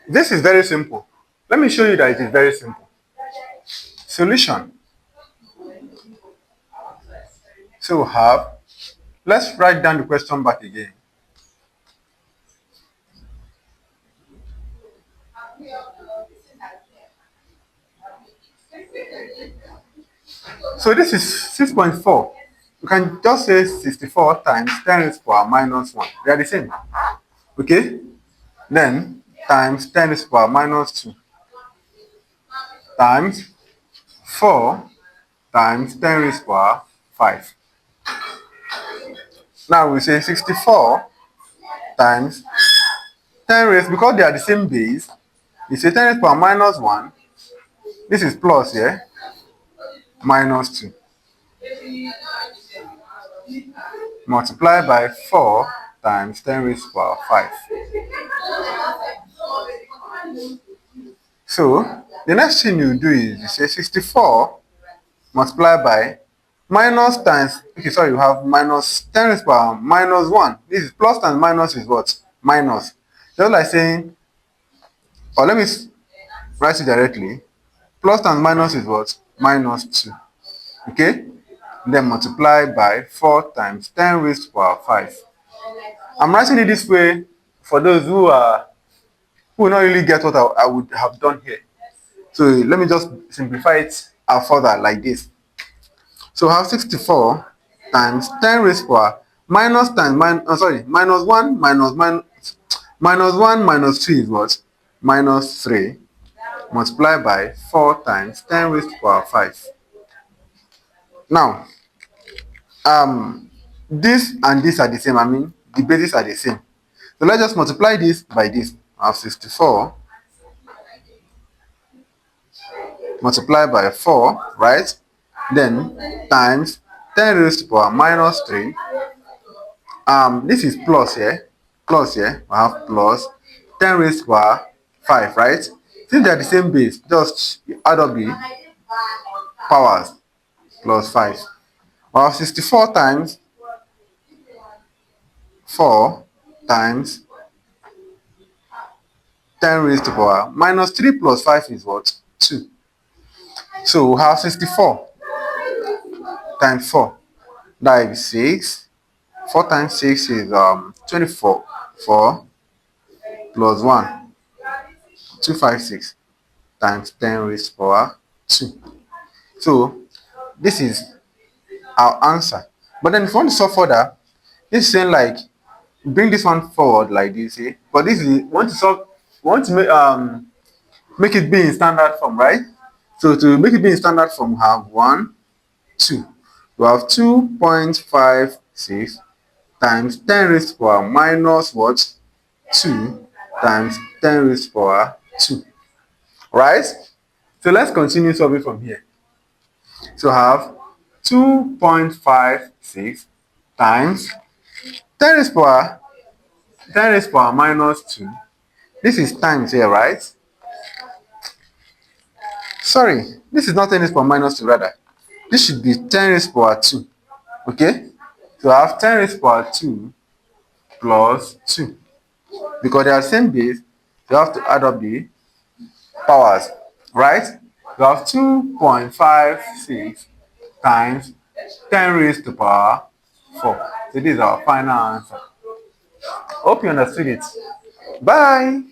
This is very simple. Let me show you that it is very simple. Solution. So we have, let's write down the question back again. So this is 6.4. You can just say 64 times 10 raised to the power minus 1. They are the same. Okay? Then times 10 raised to the power minus 2 times 4 times 10 raised to the power 5. Now we say 64 times 10 raised, because they are the same base, you say 10 raised to the power minus 1. This is plus here, minus 2. Multiply by 4 times 10 raised to the power 5. So the next thing you do is you say 64 multiplied by minus times, okay, sorry, you have minus 10 raised to the power minus 1. This is plus times minus is what? Minus. Just like saying, or let me write it directly. Plus times minus is what? Minus 2. Okay? Then multiply by 4 times 10 raised to the power 5. I'm writing it this way for those who will not really get what I would have done here. So let me just simplify it further like this. So I have 64 times 10 raised to the power minus times minus 1 minus 1 minus 2 is what? Minus 3. Multiply by 4 times 10 raised to the power 5. Now, this and this are the same. I mean, the bases are the same. So let's just multiply this by this. I have 64 multiplied by 4, right? Then times 10 raised to the power minus 3. This is plus here. Plus here. I have plus 10 raised to the power 5, right? Since they are the same base, just add up the powers. Plus 5. I have 64 times 4 times 10 raised to the power minus 3 plus 5 is what? 2. So we have 64 times 4. That is 6. 4 times 6 is 24. 4 plus 1. 256 times 10 raised to the power 2. So this is our answer. But then if you want to solve further, this is saying like bring this one forward like this, eh? But this is want to solve, want to make it be in standard form, right? So to make it be in standard form, we have 1, 2. We have 2.56 times 10 raised to the power minus what? 2 times 10 raised to the power 2. Right? So let's continue solving from here. So I have 2.56 times 10 raised to the power minus 2. This is times here, right? Sorry, this is not 10 raised to the power minus 2, rather. This should be 10 raised to the power 2. Okay? So I have 10 raised to the power 2 plus 2. Because they are the same base, you have to add up the powers, right? You have 2.56 times 10 raised to the power 4. So this is our final answer. Hope you understood it. Bye.